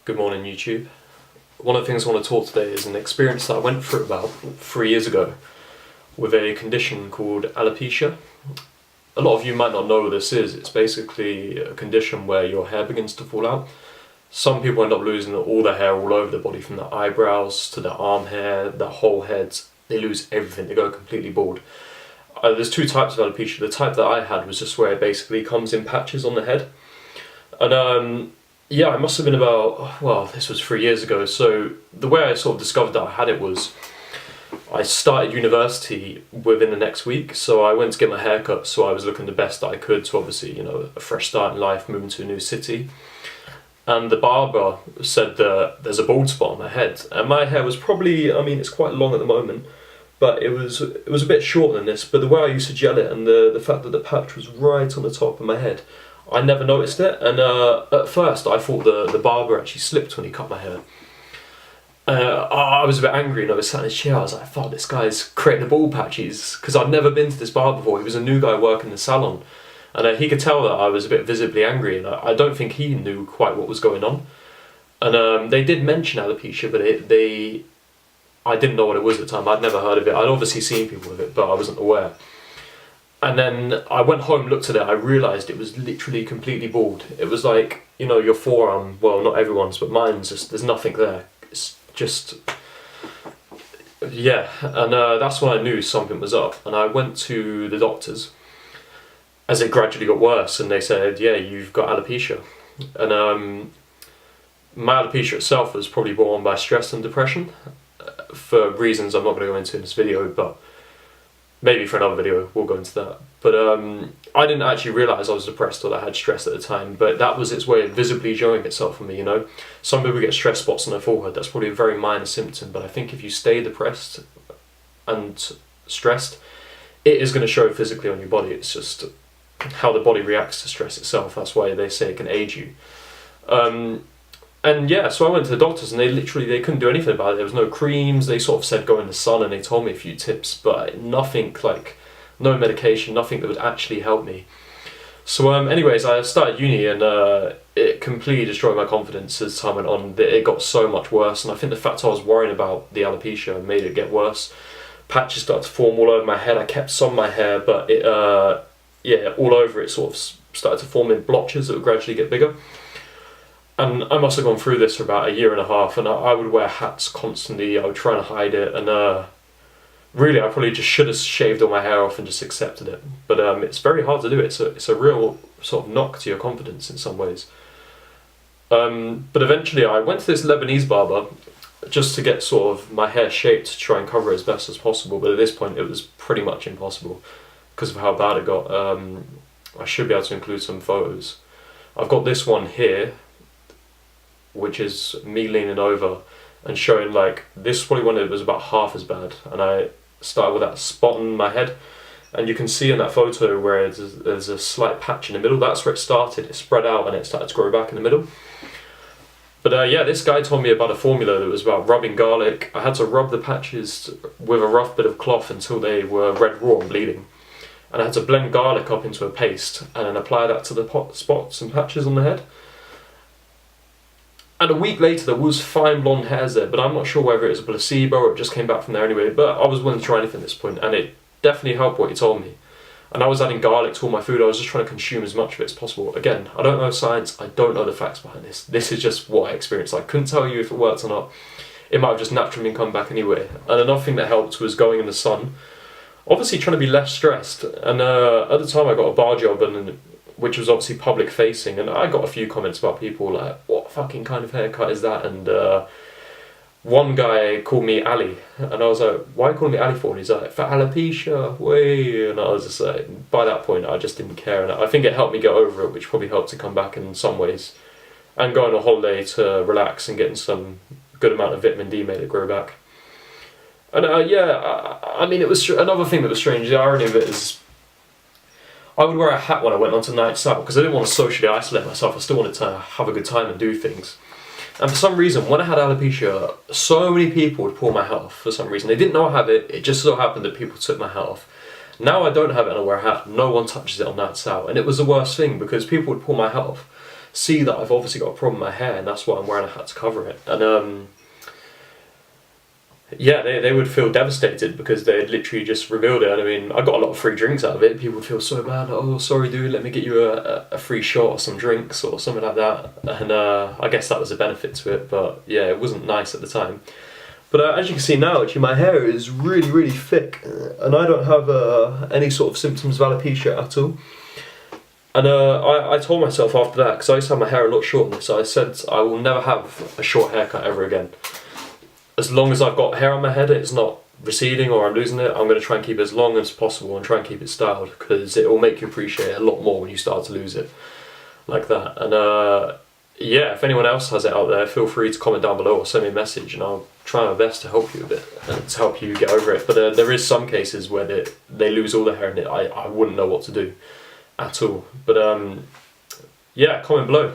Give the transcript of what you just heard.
Good morning, YouTube. One of the things I want to talk today is an experience that I went through about 3 years ago with a condition called alopecia. A lot of you might not know what this is. It's basically a condition where your hair begins to fall out. Some people end up losing all their hair all over their body, from their eyebrows to their arm hair, their whole heads. They lose everything, they go completely bald. There's two types of alopecia. The type that I had was just where it basically comes in patches on the head. And yeah, I must have been about, well, this was 3 years ago. So the way I sort of discovered that I had it was, I started university within the next week. So I went to get my hair cut, so I was looking the best that I could to obviously, you know, a fresh start in life, moving to a new city. And the barber said that there's a bald spot on my head. And my hair was probably, I mean, it's quite long at the moment, but it was a bit shorter than this. But the way I used to gel it and the fact that the patch was right on the top of my head, I never noticed it. And at first I thought the barber actually slipped when he cut my hair. I was a bit angry, and I was sat in his chair. I was like, fuck, this guy's creating the bald patches, because I'd never been to this barber before. He was a new guy working in the salon, and he could tell that I was a bit visibly angry, and I don't think he knew quite what was going on. And they did mention alopecia, but I didn't know what it was at the time. I'd never heard of it. I'd obviously seen people with it, but I wasn't aware. And then I went home, looked at it, I realised it was literally completely bald. It was like, you know, your forearm, well, not everyone's, but mine's just, there's nothing there. It's just, yeah. And that's when I knew something was up. And I went to the doctors as it gradually got worse, and they said, yeah, you've got alopecia. And my alopecia itself was probably brought on by stress and depression, for reasons I'm not going to go into in this video, but maybe for another video we'll go into that. But I didn't actually realise I was depressed or that I had stress at the time, but that was its way of visibly showing itself for me, you know. Some people get stress spots on their forehead. That's probably a very minor symptom, but I think if you stay depressed and stressed, it is going to show physically on your body. It's just how the body reacts to stress itself. That's why they say it can age you. And yeah, so I went to the doctors, and they couldn't do anything about it. There was no creams. They sort of said go in the sun, and they told me a few tips, but nothing, like no medication, nothing that would actually help me. So anyways, I started uni, and it completely destroyed my confidence as time went on. It got so much worse, and I think the fact I was worrying about the alopecia made it get worse. Patches started to form all over my head. I kept some of my hair, but it yeah, all over it sort of started to form in blotches that would gradually get bigger. And I must have gone through this for about 1.5 years, and I would wear hats constantly. I would try and hide it, and really I probably just should have shaved all my hair off and just accepted it. But it's very hard to do it. It's a real sort of knock to your confidence in some ways. But eventually I went to this Lebanese barber just to get sort of my hair shaped to try and cover it as best as possible. But at this point it was pretty much impossible because of how bad it got. I should be able to include some photos. I've got this one here, which is me leaning over and showing, like, this is probably when it was about half as bad, and I started with that spot on my head, and you can see in that photo where there's a slight patch in the middle. That's where it started. It spread out and it started to grow back in the middle. But yeah, this guy told me about a formula that was about rubbing garlic. I had to rub the patches with a rough bit of cloth until they were red raw and bleeding, and I had to blend garlic up into a paste and then apply that to the spots and patches on the head. And a week later there was fine blonde hairs there, but I'm not sure whether it was a placebo or it just came back from there anyway. But I was willing to try anything at this point, and it definitely helped what he told me. And I was adding garlic to all my food. I was just trying to consume as much of it as possible. Again, I don't know science, I don't know the facts behind this. This is just what I experienced. I couldn't tell you if it worked or not. It might have just naturally come back anyway. And another thing that helped was going in the sun. Obviously trying to be less stressed. And at the time I got a bar job, which was obviously public facing, and I got a few comments about people like, what fucking kind of haircut is that? And one guy called me Ali, and I was like, why are you calling me Ali for? And he's like, for alopecia, way. And I was just like, by that point I just didn't care, and I think it helped me get over it, which probably helped to come back in some ways, and go on a holiday to relax and getting some good amount of vitamin D made it grow back. And yeah, I mean, it was another thing that was strange. The irony of it is, I would wear a hat when I went onto nights out because I didn't want to socially isolate myself. I still wanted to have a good time and do things. And for some reason, when I had alopecia, so many people would pull my hat off for some reason. They didn't know I had it. It just so happened that people took my hat off. Now I don't have it and I wear a hat. No one touches it on nights out. And it was the worst thing because people would pull my hat off. see that I've obviously got a problem with my hair, and that's why I'm wearing a hat to cover it. And yeah, they would feel devastated because they had literally just revealed it. And I mean, I got a lot of free drinks out of it. People would feel so bad. Oh, sorry, dude, let me get you a free shot or some drinks or something like that. And I guess that was a benefit to it. But yeah, it wasn't nice at the time. But as you can see now, actually, my hair is really, really thick. And I don't have any sort of symptoms of alopecia at all. And I told myself after that, because I used to have my hair a lot shorter, so I said I will never have a short haircut ever again. As long as I've got hair on my head, it's not receding or I'm losing it, I'm going to try and keep it as long as possible and try and keep it styled, because it will make you appreciate it a lot more when you start to lose it like that. And yeah, if anyone else has it out there, feel free to comment down below or send me a message, and I'll try my best to help you a bit and to help you get over it. But there is some cases where they lose all the hair in it. I wouldn't know what to do at all. But yeah, comment below.